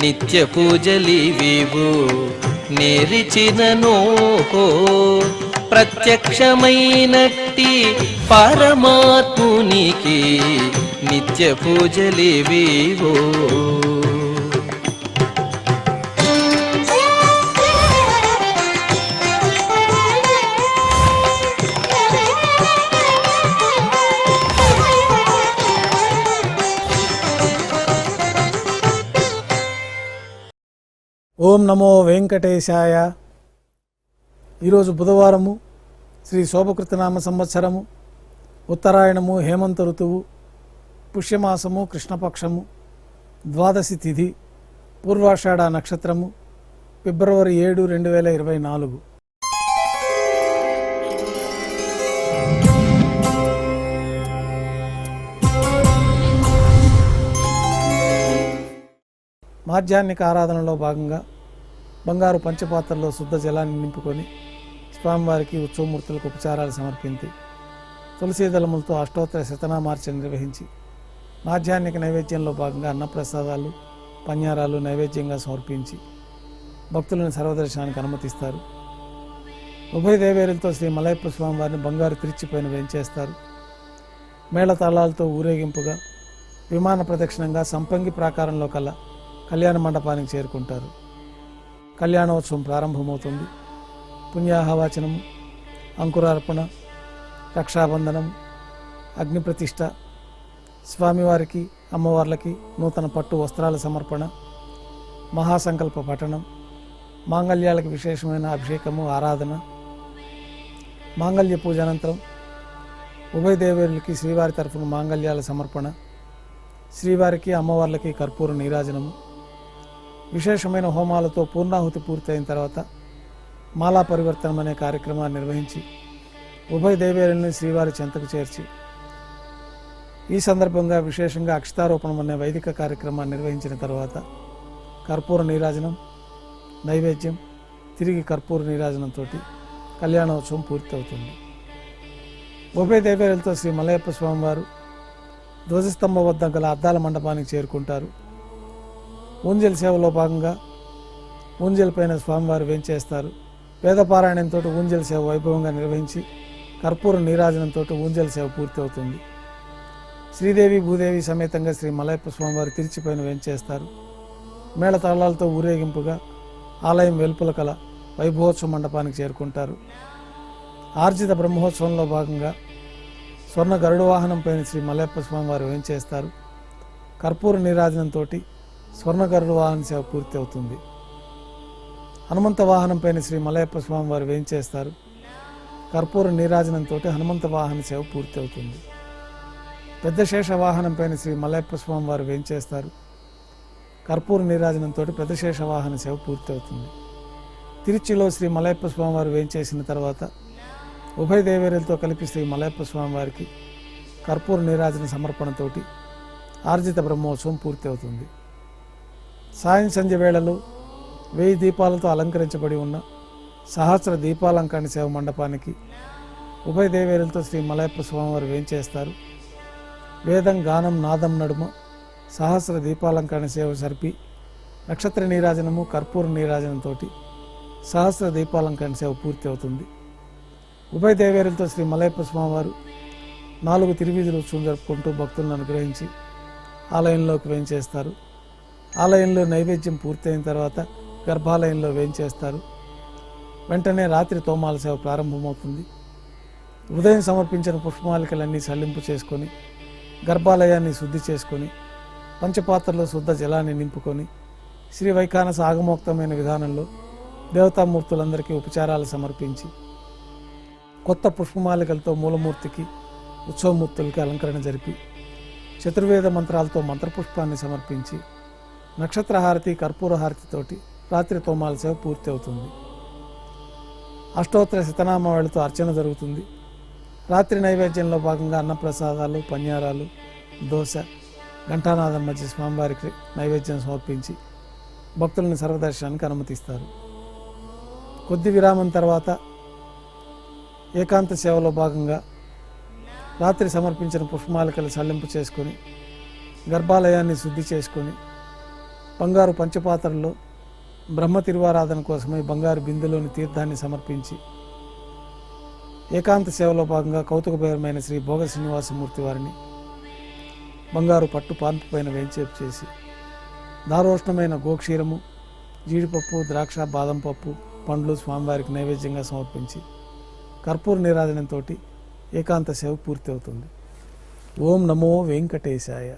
నిత్య పూజలివివు నేరిచిననో ప్రత్యక్షమైనట్టి పరమాత్మునికి నిత్య పూజలివివో. ఓం నమో వెంకటేశాయ. ఈరోజు బుధవారము, శ్రీ శోభకృతనామ సంవత్సరము, ఉత్తరాయణము, హేమంత ఋతువు, పుష్యమాసము, కృష్ణపక్షము, ద్వాదశి తిథి, పూర్వాషాఢ నక్షత్రము, ఫిబ్రవరి 7, 2024. మాధ్యాహ్నిక ఆరాధనలో భాగంగా బంగారు పంచపాత్రలో శుద్ధ జలాన్ని నింపుకొని స్వామివారికి ఉత్సవమూర్తులకు ఉపచారాలు సమర్పించి తులసీ దళములతో అష్టోత్తర శతనామార్చన నిర్వహించి మాధ్యాహ్నిక నైవేద్యంలో భాగంగా అన్నప్రసాదాలు, పన్యారాలు నైవేద్యంగా సమర్పించి భక్తులను సర్వదర్శనానికి అనుమతిస్తారు. ఉభయ దేవేరులతో శ్రీ మలయప్ప స్వామివారిని బంగారు తిరిచిపైన వేంచేస్తారు. మేళతాళాలతో ఊరేగింపుగా విమాన ప్రదక్షిణంగా సంపంగి ప్రాకారంలో కల్లా కళ్యాణ మండపానికి చేరుకుంటారు. కళ్యాణోత్సవం ప్రారంభమవుతుంది. పుణ్యాహవాచనము, అంకురార్పణ, రక్షాబంధనం, అగ్నిప్రతిష్ఠ, స్వామివారికి అమ్మవార్లకి నూతన పట్టు వస్త్రాల సమర్పణ, మహాసంకల్ప పఠనం, మాంగళ్యాలకు విశేషమైన అభిషేకము, ఆరాధన, మాంగళ్య పూజ అనంతరం ఉభయ దేవేరులకి శ్రీవారి తరఫున మాంగళ్యాల సమర్పణ, శ్రీవారికి అమ్మవార్లకి కర్పూర నీరాజనము, విశేషమైన హోమాలతో పూర్ణాహుతి పూర్తయిన తర్వాత మాలా పరివర్తనం అనే కార్యక్రమాన్ని నిర్వహించి ఉభయ దేవేరుల్ని శ్రీవారి చెంతకు చేర్చి ఈ సందర్భంగా విశేషంగా అక్షతారోపణం అనే వైదిక కార్యక్రమాన్ని నిర్వహించిన తర్వాత కర్పూర నీరాజనం, నైవేద్యం, తిరిగి కర్పూర నీరాజనంతో కళ్యాణోత్సవం పూర్తవుతుంది. ఉభయ దేవేరులతో శ్రీ మలయప్ప స్వామివారు ధ్వజస్తంభం వద్ద గల అద్దాల మండపానికి చేరుకుంటారు. ఊంజల్ సేవలో భాగంగా ఊంజల్ పైన స్వామివారు వేంచేస్తారు. వేదపారాయణంతో ఊంజల్ సేవ వైభవంగా నిర్వహించి కర్పూర నీరాజనంతో ఊంజల్ సేవ పూర్తి అవుతుంది. శ్రీదేవి భూదేవి సమేతంగా శ్రీ మలయప్ప స్వామివారు తిరిచిపైన వేంచేస్తారు. మేళతాళాలతో ఊరేగింపుగా ఆలయం వెలుపల కల వైభవోత్సవ మండపానికి చేరుకుంటారు. ఆర్జిత బ్రహ్మోత్సవంలో భాగంగా స్వర్ణ గరుడ వాహనం పైన శ్రీ మలయప్ప స్వామివారు వేంచేస్తారు. కర్పూర నీరాజనంతో స్వర్ణ గరుడ వాహన సేవ పూర్తి అవుతుంది. హనుమంత వాహనం పైన శ్రీ మలయప్ప స్వామివారు వేంచేస్తారు. కర్పూర నీరాజనంతో హనుమంత వాహన సేవ పూర్తి అవుతుంది. పెద్ద శేష వాహనం పైన శ్రీ మలయప్ప స్వామివారు వేంచేస్తారు. కర్పూర నీరాజనంతో పెద్ద శేష వాహన సేవ పూర్తి అవుతుంది. తిరుచిలో శ్రీ మలయప్ప స్వామివారు వేంచేసిన తర్వాత ఉభయ దేవేరులతో కలిపి శ్రీ మలయప్ప స్వామివారికి కర్పూర నీరాజన సమర్పణతోటి ఆర్జిత బ్రహ్మోత్సవం పూర్తి అవుతుంది. సాయం సంధ్య వేళలో 1000 దీపాలతో అలంకరించబడి ఉన్న సహస్ర దీపాలంకరణ సేవ మండపానికి ఉభయ దేవేరులతో శ్రీ మలయప్ప స్వామివారు వేంచేస్తారు. వేదం, గానం, నాదం నడుమ సహస్ర దీపాలంకరణ సేవ సరిపి నక్షత్ర నీరాజనము, కర్పూర నీరాజనంతో సహస్ర దీపాలంకరణ సేవ పూర్తి అవుతుంది. ఉభయ దేవేరులతో శ్రీ మలయప్ప స్వామివారు 4 తిరువీధులు ఉత్సవం జరుపుకుంటూ భక్తులను అనుగ్రహించి ఆలయంలోకి వేంచేస్తారు. ఆలయంలో నైవేద్యం పూర్తయిన తర్వాత గర్భాలయంలో వేంచేస్తారు. వెంటనే రాత్రి తోమాల సేవ ప్రారంభమవుతుంది. ఉదయం సమర్పించిన పుష్పమాలికలన్నీ సల్లింపు చేసుకొని గర్భాలయాన్ని శుద్ధి చేసుకొని పంచపాత్రలో శుద్ధ జలాన్ని నింపుకొని శ్రీ వైఖానస ఆగమోక్తమైన విధానంలో దేవతామూర్తులందరికీ ఉపచారాలు సమర్పించి కొత్త పుష్పమాలికలతో మూలమూర్తికి, ఉత్సవమూర్తులకి అలంకరణ జరిపి చతుర్వేద మంత్రాలతో మంత్రపుష్పాన్ని సమర్పించి నక్షత్రహారతి, కర్పూర హారతితోటి రాత్రి తోమాల సేవ పూర్తి అవుతుంది. అష్టోత్తర శతనామావళితో అర్చన జరుగుతుంది. రాత్రి నైవేద్యంలో భాగంగా అన్నప్రసాదాలు, పన్యారాలు, దోశ, ఘంటానాదం మధ్య స్వామివారికి నైవేద్యం సమర్పించి భక్తులను సర్వదర్శనానికి అనుమతిస్తారు. కొద్ది విరామం తర్వాత ఏకాంత సేవలో భాగంగా రాత్రి సమర్పించిన పుష్పమాలికలు సల్లింపు చేసుకొని గర్భాలయాన్ని శుద్ధి చేసుకొని బంగారు పంచపాత్రల్లో బ్రహ్మ తిరువారాధన కోసమై బంగారు బిందెలోని తీర్థాన్ని సమర్పించి ఏకాంత సేవలో భాగంగా కౌతుకభైరమైన శ్రీ భోగ శ్రీనివాసమూర్తి వారిని బంగారు పట్టు పాన్పు పైన వేంచేపు చేసి దారోష్ణమైన గోక్షీరము, జీడిపప్పు, ద్రాక్ష, బాదం పప్పు, పండ్లు స్వామివారికి నైవేద్యంగా సమర్పించి కర్పూర నీరాజనంతో ఏకాంత సేవ పూర్తి అవుతుంది. ఓం నమో వెంకటేశాయ.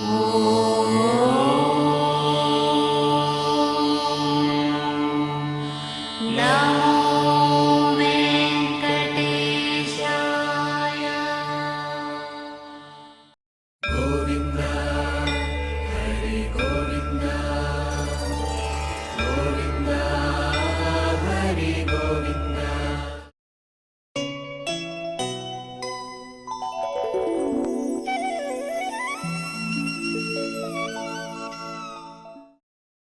Oh